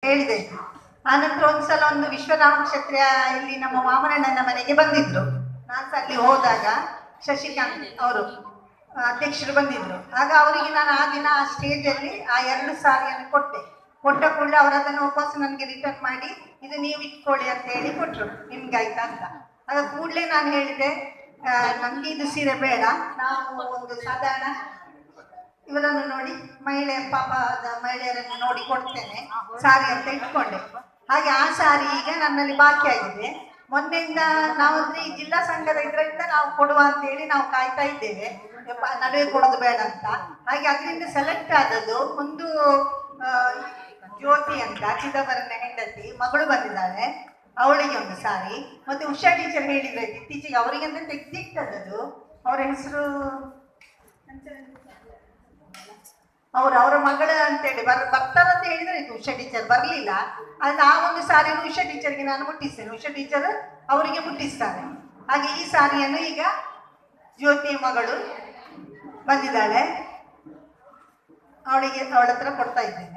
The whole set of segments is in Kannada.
ಹೇಳಿದೆ. ಆನಂತರ ಒಂದ್ಸಲ ಒಂದು ವಿಶ್ವನಾಮ ಕ್ಷತ್ರಿಯ ಇಲ್ಲಿ ನಮ್ಮ ಮಾಮನಣ್ಣನ ಮನೆಗೆ ಬಂದಿದ್ರು. ನಾನು ಸಹ ಅಲ್ಲಿ ಹೋದಾಗ ಶಶಿಕಾಂತ್ ಅವರು ಅಧ್ಯಕ್ಷರು ಬಂದಿದ್ರು. ಆಗ ಅವರಿಗೆ ನಾನು ಆ ದಿನ ಆ ಸ್ಟೇಜಲ್ಲಿ ಆ 2 ಸಾರಿಯನ್ನು ಕೊಟ್ಟ ಕೂಡಲೇ ಅವರು ಅದನ್ನು ವಾಪಸ್ ನನಗೆ ರಿಟರ್ನ್ ಮಾಡಿ ಇದು ನೀವು ಇಟ್ಕೊಳ್ಳಿ ಅಂತ ಹೇಳಿ ಕೊಟ್ಟರು, ನಿಮ್ಗಾಯ್ತಾ ಅಂತ. ಆಗ ಕೂಡಲೇ ನಾನು ಹೇಳಿದೆ, ನಮ್ಗೆ ಇದು ಸೀರೆ ಬೇಡ, ನಾವು ಒಂದು ಸಾಧಾರಣ ಇವರನ್ನು ನೋಡಿ ಮಹಿಳೆಯರನ್ನು ನೋಡಿ ಕೊಡ್ತೇನೆ ಸಾರಿ ಅಂತ ಇಟ್ಕೊಂಡೆ. ಹಾಗೆ ಆ ಸಾರಿ ಈಗ ನನ್ನಲ್ಲಿ ಬಾಕಿ ಆಗಿದೆ. ಮೊನ್ನೆಯಿಂದ ನಾವಂದ್ರೆ ಈ ಜಿಲ್ಲಾ ಸಂಘದ ಇದರಿಂದ ನಾವು ಕೊಡುವ ಅಂತ ಹೇಳಿ ನಾವು ಕಾಯ್ತಾ ಇದ್ದೇವೆ, ನಡುವೆ ಕೊಡೋದು ಬೇಡ ಅಂತ. ಹಾಗೆ ಅದರಿಂದ ಸೆಲೆಕ್ಟ್ ಆದದ್ದು ಒಂದು ಜ್ಯೋತಿ ಅಂತ, ಚಿದಂಬರನ ಹೆಂಡತಿ ಮಗಳು ಬಂದಿದ್ದಾಳೆ, ಅವಳಿಗೆ ಒಂದು ಸಾರಿ. ಮತ್ತೆ ಉಷಾ ಟೀಚರ್ ಹೇಳಿದ್ರೆ ಇತ್ತೀಚೆಗೆ ಅವರಿಗೆ ಅಂತ ತೆಗ್ದಿಟ್ಟದ್ದು, ಅವರ ಹೆಸರು ಅವರ ಮಗಳ ಅಂತೇಳಿ ಬರ್ತಾರಂತ ಹೇಳಿದ್ರೆ ಇದು ಉಷಾ ಟೀಚರ್ ಬರಲಿಲ್ಲ. ಅದು ಆ ಒಂದು ಸಾರಿಯನ್ನು ಉಷಾ ಟೀಚರ್ಗೆ ನಾನು ಮುಟ್ಟಿಸ್ತೇನೆ, ಉಷಾ ಟೀಚರ್ ಅವರಿಗೆ ಮುಟ್ಟಿಸ್ತಾರೆ. ಹಾಗೆ ಈ ಸಾರಿಯನ್ನು ಈಗ ಜ್ಯೋತಿ ಮಗಳು ಬಂದಿದ್ದಾಳೆ, ಅವಳ ಹತ್ರ ಕೊಡ್ತಾ ಇದ್ದೇನೆ.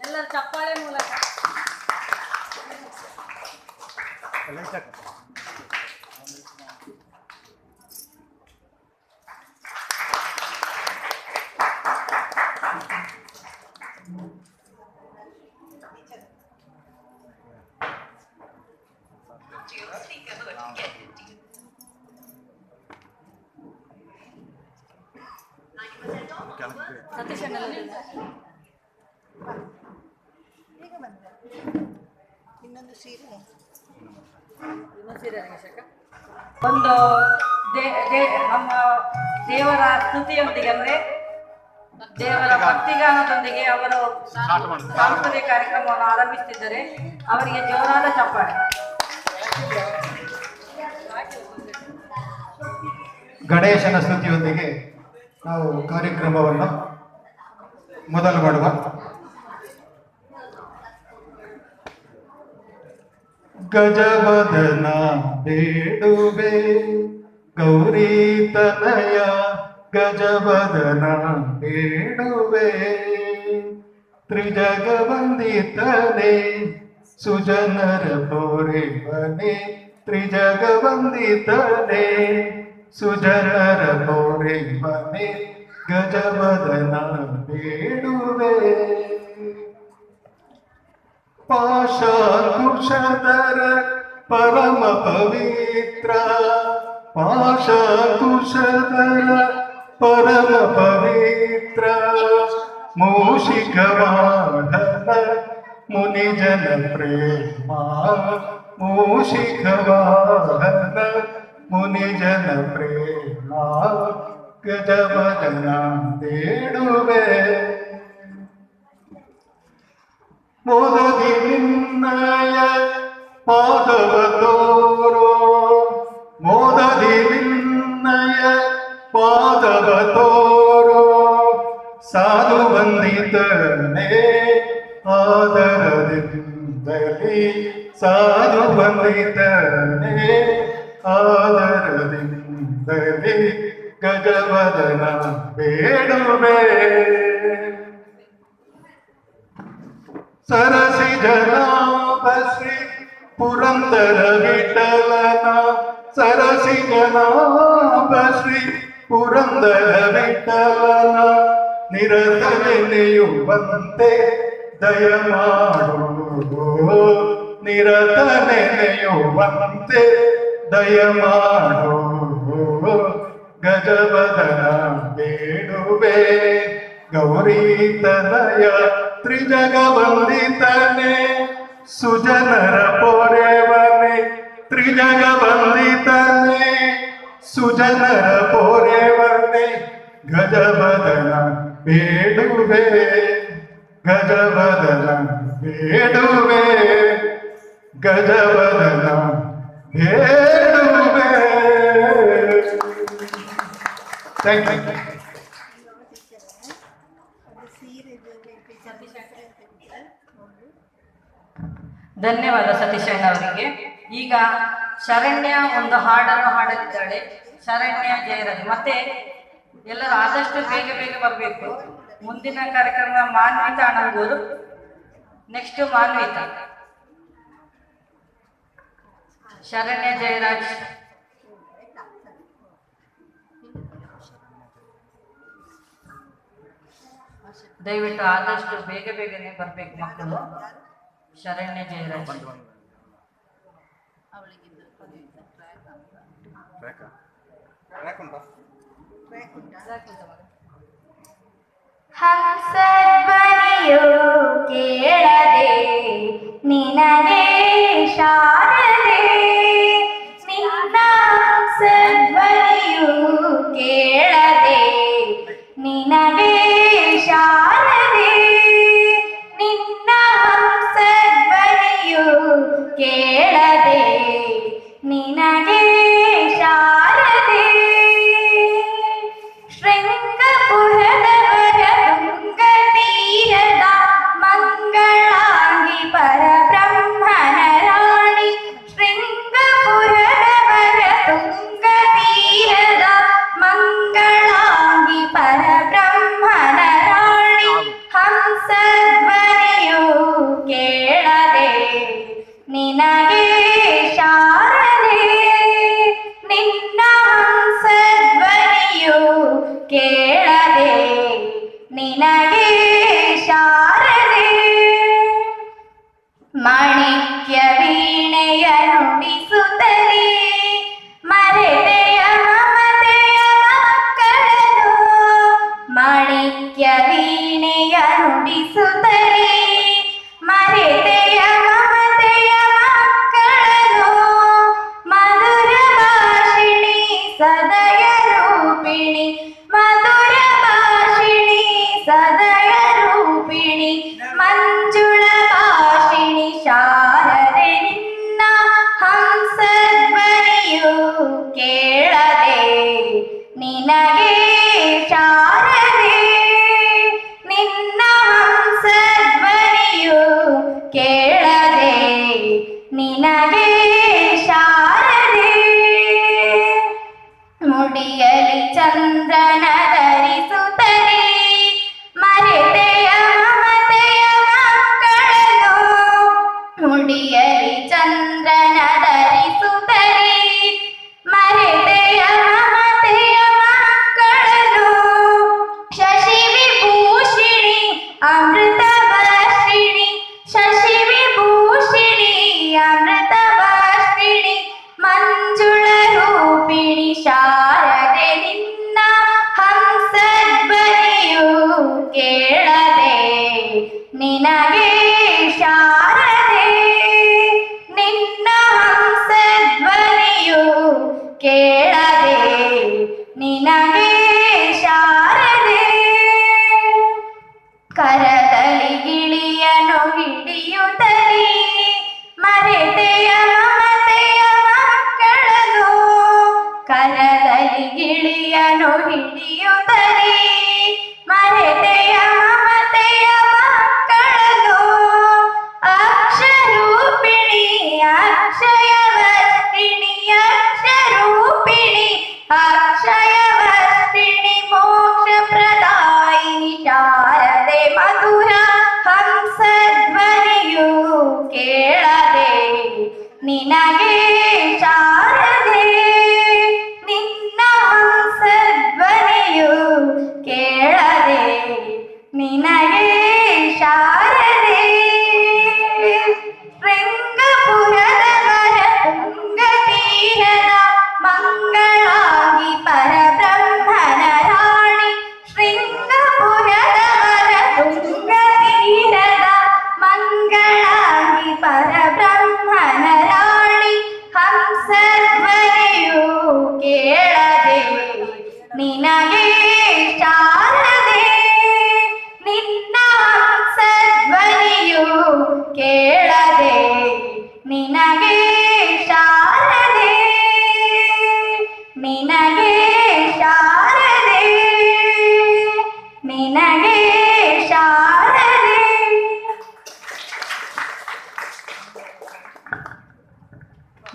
ಎಲ್ಲರ ಚಪ್ಪಾಳೆ ಮೂಲಕ ಸತೀಶ್ ಇನ್ನೊಂದು ಸೀರೆ ಒಂದು ನಮ್ಮ ದೇವರ ಸ್ತುತಿಯೊಂದಿಗೆ ಅಂದ್ರೆ ದೇವರ ಭಕ್ತಿಗಾನದೊಂದಿಗೆ ಅವರು ಸಾಂಸ್ಕೃತಿಕ ಕಾರ್ಯಕ್ರಮವನ್ನು ಆರಂಭಿಸುತ್ತಿದ್ದಾರೆ. ಅವರಿಗೆ ಜೋರಾದ ಚಪ್ಪಾಳೆ. ಗಣೇಶನ ಸ್ತುತಿಯೊಂದಿಗೆ ನಾವು ಕಾರ್ಯಕ್ರಮವನ್ನು ಮೊದಲು ಮಾಡುವ. ಗಜವದನ ಬೇಡುವೆ ಗೌರಿ ತನಯ, ಗಜವದನ ಬೇಡುವೆ ತ್ರಿಜಗ ವಂದಿತನೆ, ಸುಜನರ ಪೋರೆವನೆ ತ್ರಿಜಗ ವಂದಿತನೆ, ಸುಜನರ ಪೋರೆವನೆ ಗಜವದನ ಬೇಡುವೆ. ಪಾಶಾಂಕುಶಧರ ಪರಮ ಪವಿತ್ರ, ಪಾಶಾಂಕುಶಧರ ಪರಮ ಪವಿತ್ರ, ಮೂಷಿಕವಾಹನ ಮುನಿಜನ ಪ್ರೇಮ, ಮೂಷಿಕವಾಹನ ಮುನಿಜನ ಪ್ರೇಮ ಗಜವದನ ಬೇಡುವೆ. ಮೋದದಿ ನಿನ್ನಯ ಪಾದವ ತೋರೋ, ಮೋದದಿ ನಿನ್ನಯ ಪಾದವ ತೋರೋ, ಸಾಧು ವಂದಿತನೇ ಆದರದಿಂದಲೇ, ಸಾಧು ವಂದಿತನೇ ಆದರದಿಂದಲೇ ಗಜವದನ ಬೇಡುವೆ. ಸರಸಿ ಜನಾಭ ಶ್ರೀ ಪುರಂದರ ವಿಠಲನ, ಸರಸಿ ಜನಾಭ ಶ್ರೀ ಪುರಂದರ ವಿಠಲನ, ನಿರತ ನೆನೆಯುವಂತೆ ದಯ ಮಾಡು, ನಿರತ ನೆನೆಯುವಂತೆ ದಯ ಮಾಡು, ಗಜವದನ ಬೇಡುವೆ ಗೌರಿ ತನಯ ತ್ರಿಜಗ ವಂದಿತನೆ, ಸುಜನರ ಪೊರೆವನೆ ತ್ರಿಜಗ ವಂದಿತನೆ, ಸುಜನರ ಪೊರೆವನೆ ಗಜವದನ ಬೇಡುವೆ, ಗಜವದನ ಬೇಡುವೆ ಗಜವದನ ಬೇಡುವೆ. Thank you. ಧನ್ಯವಾದ ಸತೀಶಣ್ಣ ಅವರಿಗೆ. ಈಗ ಶರಣ್ಯ ಒಂದು ಹಾಡನ್ನು ಹಾಡಲಿದ್ದಾಳೆ. ಶರಣ್ಯ ಜಯರಾಜ್. ಮತ್ತೆ ಎಲ್ಲರೂ ಆದಷ್ಟು ಬೇಗ ಬೇಗ ಬರಬೇಕು. ಮುಂದಿನ ಕಾರ್ಯಕ್ರಮ ಮಾನ್ವಿತ ಅಣಗೂರು, ನೆಕ್ಸ್ಟ್ ಮಾನ್ವಿತ. ಶರಣ್ಯ ಜಯರಾಜ್. ದಯವಿಟ್ಟು ಆದಷ್ಟು ಬೇಗ ಬೇಗನೆ ಬರಬೇಕು ಮಕ್ಕಳು. ಶರಣ್ಯ ಜಯರಾಜ್. ಹಂಸಧ್ವನಿಯು ಕೇಳದೆ ನಿನಗೆ ಶಾರದೆ, ನಿನ್ನ ಹಂಸಧ್ವನಿಯು ಕೇಳದೆ ನಿನಗೆ ಶಾರದೆ, ನಿನ್ನ ಹಂಸಧ್ವನಿಯು ಕೇಳದೆ ನಿನಗೆ ಶಾರದೆ. ಶೃಂಗಪುರದವರ ತುಂಗ ತೀರದ ಮಂಗಳಾಂಗಿ ಪರಬ್ರಹ್ಮನ ರಾಣಿ, ಶೃಂಗಪುರದವರ ತುಂಗ ತೀರದ ಮಂಗಳಾಂಗಿ ಪರಬ್ರಹ್ಮನ ರಾಣಿ, ಹಂಸಧ್ವನಿಯು ಕೇಳದೆ ನಿನಗೆ ಶಾರದೆ, ನಿನ್ನ ಹಂಸಧ್ವನಿಯು ಕೇಳದೆ ನಿನಗೆ ಶಾರದೆ. ಮಾಣಿಕ್ಯ ವೀಣೆಯ ನುಡಿಸುತ್ತಲೇ ಮರೆತೆಯ ಮಮತೆಯ ಮಕ್ಕಳನು, ಮಾಣಿಕ್ಯ ವೀಣೆಯ ನುಡಿಸುತ್ತಲೇ ಮರೆತೆಯ ಮಮತೆಯ ಮಕ್ಕಳನು, ಮಧುರ ಭಾಷಿಣಿ ಸದಯ ರೂಪಿಣಿ, ಮಧುರ ಭಾಷಿಣಿ ಸದಯ ರೂಪಿಣಿ, ಮಂಜುಳ ಭಾಷಿಣಿ ಶಾರದೆ, ನಿನ್ನ ಹಂಸಧ್ವನಿಯು ಕೇಳದೆ ನಿನಗೆ ಶಾರದೆ, ನಿನ್ನ ಹಂಸಧ್ವನಿಯು ಕೇಳದೆ ನಿನಗೆ ಶಾರದೆ. ಮುಡಿಯಲಿ ಚಂದ್ರನ ಧರಿಸುತ್ತಲೇ ಮರೆತೆಯ ಮಮತೆಯ ಮಕ್ಕಳನು, ಮುಡಿಯಲಿ ಚಂದ್ರನ ಧರಿಸುತ್ತಲೇ ಮರೆತೆಯ ಮಮತೆಯ ಮಕ್ಕಳನು, ಶಶಿ ವಿಭೂಷಿಣಿ ಅಮೃತ ವರ್ಷಿಣಿ, ಶಶಿ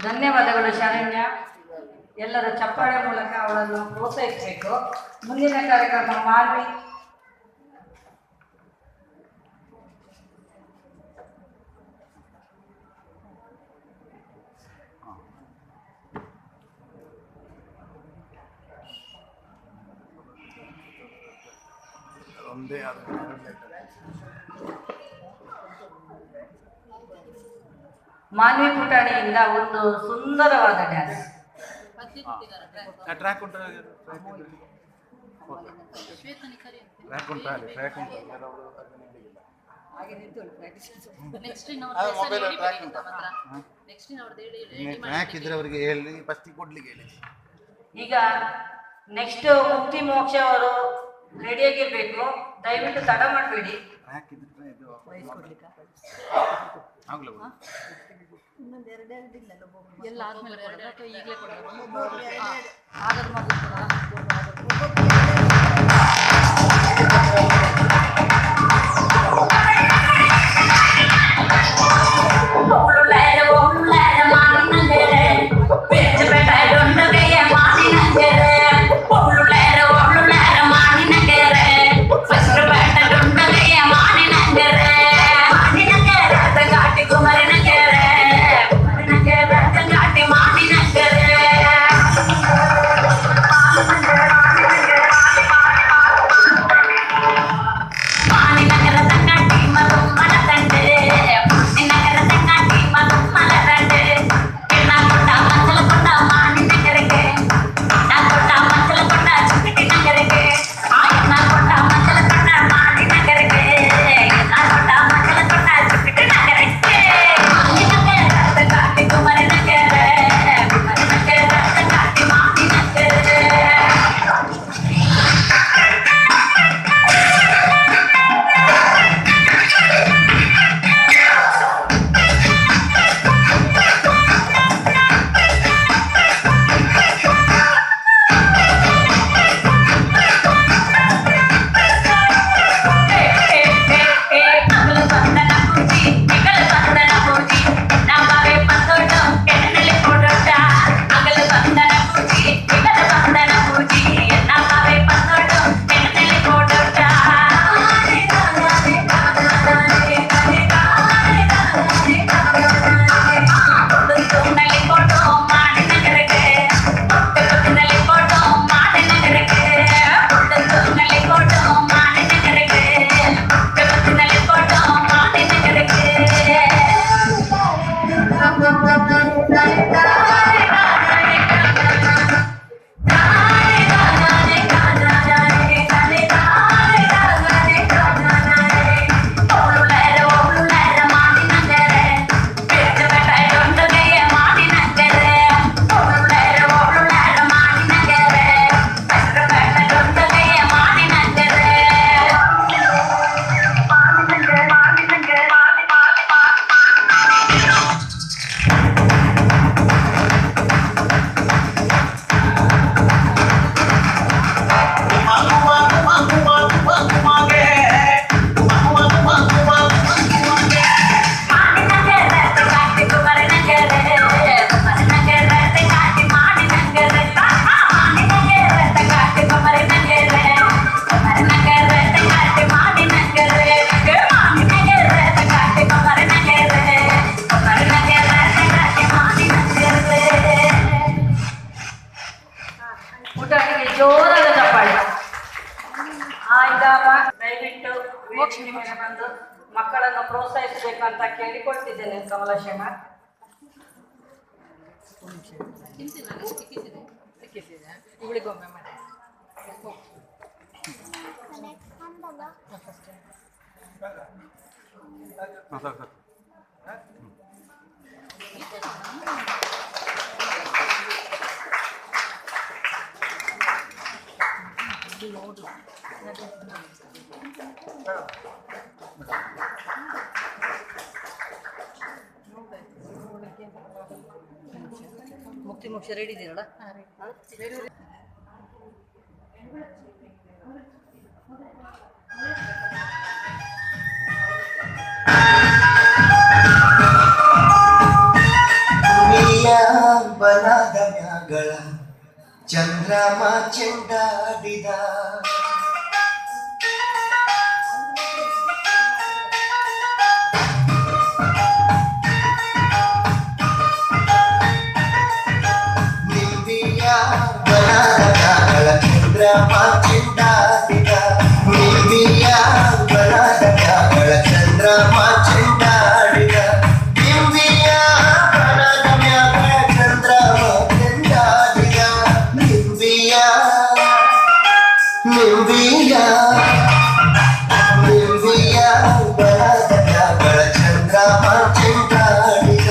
ಧನ್ಯವಾದಗಳು ಶರಣ್ಯ. ಎಲ್ಲರ ಚಪ್ಪಾಳೆ ಮೂಲಕ ಅವಳನ್ನು ಪ್ರೋತ್ಸಾಹಿಸಬೇಕು. ಮುಂದಿನ ಕಾರ್ಯಕ್ರಮ ಮಾನ್ವಿ. ಒಂದೇ ಮಾನ್ವಿ ಪುಟಾಣಿಯಿಂದ ಒಂದು ಸುಂದರವಾದ ಡ್ಯಾನ್ಸ್. ಟ್ರ್ಯಾಕ್ ಉಂಟು ಟ್ರ್ಯಾಕ್ ಇದ್ರೆ ಅವರಿಗೆ ಹೇಳಿ ಫಸ್ಟಿಗೆ ಕೊಡ್ಲಿಕ್ಕೆ ಹೇಳಿ. ಈಗ ನೆಕ್ಸ್ಟ್ ಮುಕ್ತಿ ಮೋಕ್ಷ ಅವರು ರೆಡಿಯಾಗಿರ್ಬೇಕು, ದಯವಿಟ್ಟು ತಡ ಮಾಡಬೇಡಿ. ಟ್ರ್ಯಾಕ್ ಇದ್ರೆ ಇದು ಆಗ್ಲೂ ಎಲ್ಲ ಆದ್ಮೇಲೆ ಕೊಡೋದಾ ಅಥವಾ ಈಗಲೇ ಕೊಡೋದಾ? ಆಗದ ಮಗು ಜೋರಾದ ಚಪ್ಪಾಳೆ. ಆಯ್ದಮ್ಮ, ದಯವಿಟ್ಟು ವೇದಿಕೆ ಮೇಲೆ ಬಂದು ಮಕ್ಕಳನ್ನು ಪ್ರೋತ್ಸಾಹಿಸಬೇಕು ಅಂತ ಕೇಳಿಕೊಳ್ತಿದ್ದೇನೆ. ಕಮಲಾಶಮ್ಮ ಇವಳಿಗೊಮ್ಮೆ ಮಾಡಿ. ಮುಕ್ತಿ ಮೋಕ್ಷ ರೆಡಿ ಇದೀರಲ್ಲ? Yeah. ಮ್ಯಾಗಳ ಚಂದ್ರಮ ಚೆಂಡಾಡಿದ ನಿಂಬಿಯ ಬನದ ಮ್ಯಾಗಳ ಚಂದ್ರಮ ಚೆಂಡಾಡಿದ ನಿಂಬಿಯ ಬನದ ಮ್ಯಾಗಳ ಚಂದ್ರಮ ಚೆಂಡಾಡಿದ ನಿಂಬಿಯ ಬನದ ಮ್ಯಾಗಳ ಚಂದ್ರಮ ಚೆಂಡಾಡಿದ ನಿಂಬಿಯ ನಿಂಬಿಯ ನಿಂಬಿಯ ಬನದ ಮ್ಯಾಗಳ ಚಂದ್ರಮ ಚೆಂಡಾಡಿದ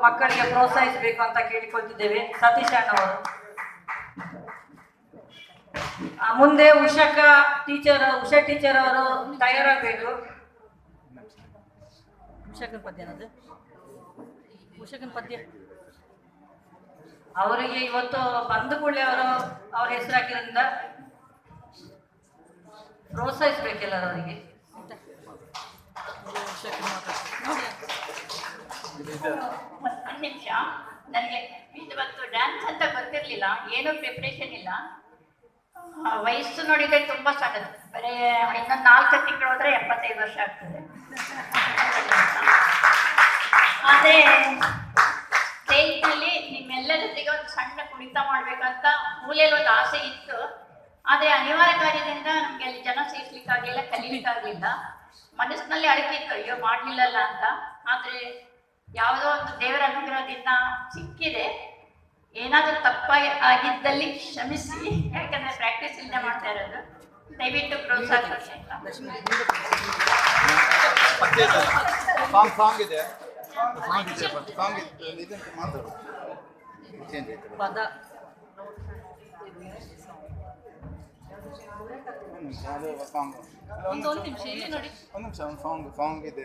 ಮಕ್ಕಳಿಗೆ ಪ್ರೋತ್ಸಾಹಿಸಬೇಕು ಅಂತ ಕೇಳಿಕೊಳ್ತಿದ್ದೇವೆ. ಸತೀಶ್ ಅಣ್ಣವರು ಮುಂದೆ ಉಷಾ ಟೀಚರ್ ಅವರು ತಯಾರಾಗಬೇಕು. ಉಷಾಕನ್ ಪದ್ಯ ಅವರಿಗೆ ಇವತ್ತು ಬಂದ ಕೂಡಲೇ ಅವ್ರ ಹೆಸರು ಹಾಕಿದ್ರಿಂದ ಪ್ರೋತ್ಸಾಹಿಸ್ಬೇಕೆಲ್ಲರೂ ಅವರಿಗೆ. ಒಂದು ನಿಮಿಷ, ನನಗೆ ಇವತ್ತು ಡ್ಯಾನ್ಸ್ ಅಂತ ಗೊತ್ತಿರಲಿಲ್ಲ, ಏನೂ ಪ್ರಿಪ್ರೇಷನ್ ಇಲ್ಲ. ವಯಸ್ಸು ನೋಡಿದರೆ ತುಂಬ ಸಣ್ಣದು, ಬರೀ ಇನ್ನೊಂದು 4 ತಿಂಗಳು ಹೋದರೆ 75 ವರ್ಷ ಆಗ್ತದೆ. ಆದರೆ ಸ್ಟೇಜ್ನಲ್ಲಿ ನಿಮ್ಮೆಲ್ಲರ ಜೊತೆಗೆ ಒಂದು ಸಣ್ಣ ಕುಣಿತ ಮಾಡಬೇಕಂತ ಮೂಲೆಯಲ್ಲಿ ಒಂದು ಆಸೆ ಇತ್ತು. ಆದರೆ ಅನಿವಾರ್ಯ ಕಾರ್ಯದಿಂದ ನಮಗೆ ಅಲ್ಲಿ ಜನ ಸೇರಿಸ್ಲಿಕ್ಕಾಗಲಿಲ್ಲ, ಕಲೀಲಿಕ್ಕಾಗಲಿಲ್ಲ. ಮನಸ್ಸಿನಲ್ಲಿ ಅಡಕಿತ್ತು, ಅಯ್ಯೋ ಮಾಡಲಿಲ್ಲಲ್ಲ ಅಂತ. ಆದರೆ ಯಾವುದೋ ಒಂದು ದೇವರ ಅನುಗ್ರಹದಿಂದ ಸಿಕ್ಕಿದೆ. ಏನಾದರೂ ತಪ್ಪಾಗಿ ಆಗಿದ್ದಲ್ಲಿ ಕ್ಷಮಿಸಿ, ಯಾಕಂದರೆ ಪ್ರಾಕ್ಟೀಸ್ ಇಲ್ಲದೆ ಮಾಡ್ತಾ ಇರೋದು. ದಯವಿಟ್ಟು ಪ್ರೋತ್ಸಾಹಿಸಿ ಅಂತ. ಸಾಂಗ್ ಇದೆ, ಸಾಂಗ್ ಇದಕ್ಕೆ ಮಾತಾಡು ಚೇಂಜ್ ಆಯ್ತು. ಪದ ಅದು ಸಾಂಗ್ ಒಂದು ನಿಮಿಷ ಇಲ್ಲಿ ನೋಡಿ. ಒಂದು ಸಾಂಗ್ ಇದೆ,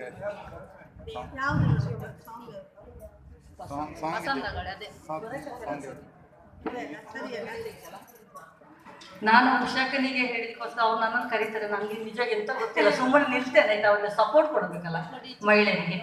ನಾನು ಉಷಾಕನಿಗೆ ಹೇಳಿದಕ್ಕೋಸ್ಕರ ಅವ್ರು ನನ್ನನ್ನು ಕರೀತಾರೆ. ನನಗೆ ನಿಜವಾಗಿ ಎಂತ ಗೊತ್ತಿಲ್ಲ, ಸುಮ್ಮನೆ ನಿಲ್ತೇನೆ. ಆಯ್ತು, ಅವ್ರಿಗೆ ಸಪೋರ್ಟ್ ಕೊಡಬೇಕಲ್ಲ ಮಹಿಳೆಯರಿಗೆ.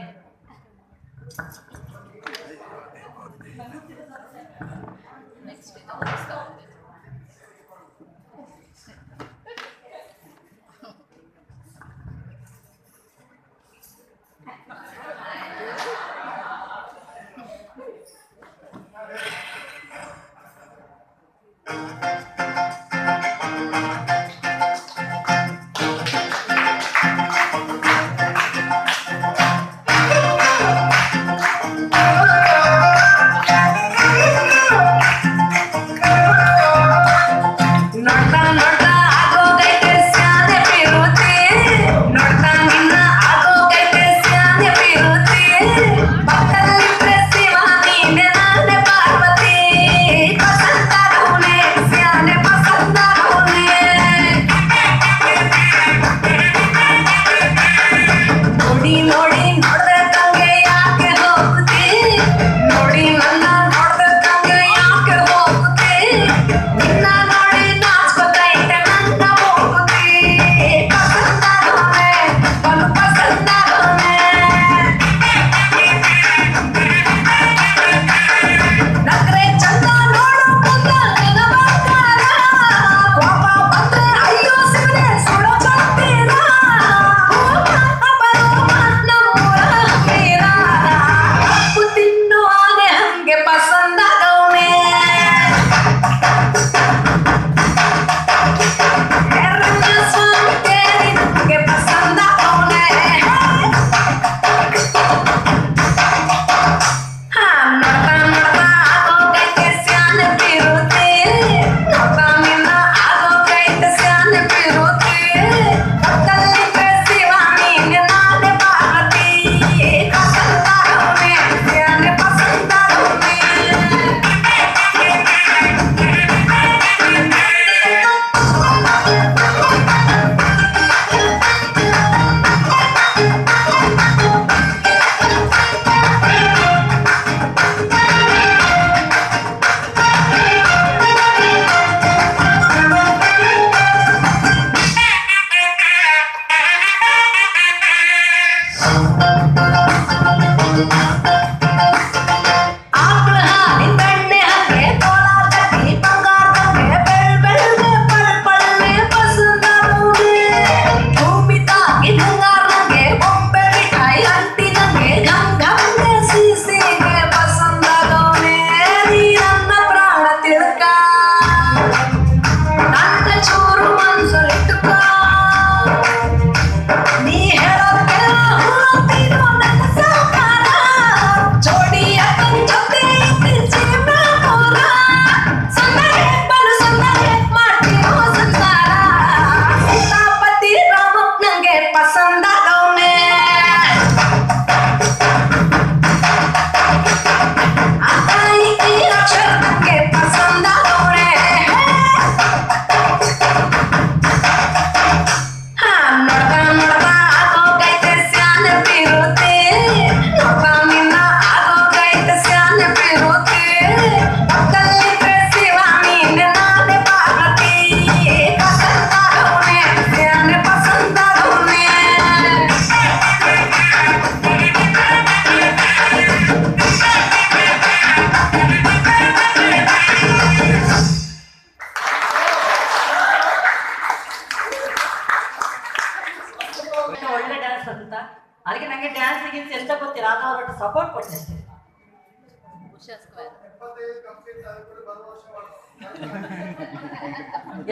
ಸಪೋರ್ಟ್ ಕೊಟ್ಟೆ ಅಷ್ಟೇ.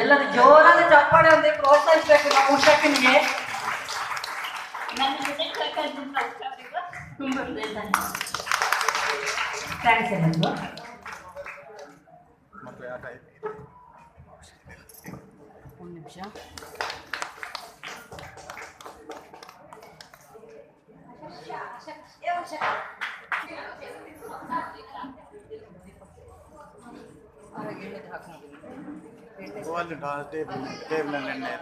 ಎಲ್ಲರೂ ಜೋರಾದ ಚಪ್ಪಾಳೆ ಒಂದೇ ಪ್ರೋತ್ಸಾಹಿಸಬೇಕು ನಾವು ಉಷಾಕನಿಗೆ. ನನ್ನ ಜೊತೆ ಕರ್ಕೊಂಡು ಅವರಿಗೂ ತುಂಬ ಥ್ಯಾಂಕ್ಸ್ ಎಲ್ಲರಿಗೂ. ಮಕ್ಕಳು ಆಟ ಆಯ್ತು. ಒಂದು ನಿಮಿಷ. ಅಲ್ಲಿ ಟೇಬಲ್ ಟೇಬಲ್ ಎಣ್ಣೆ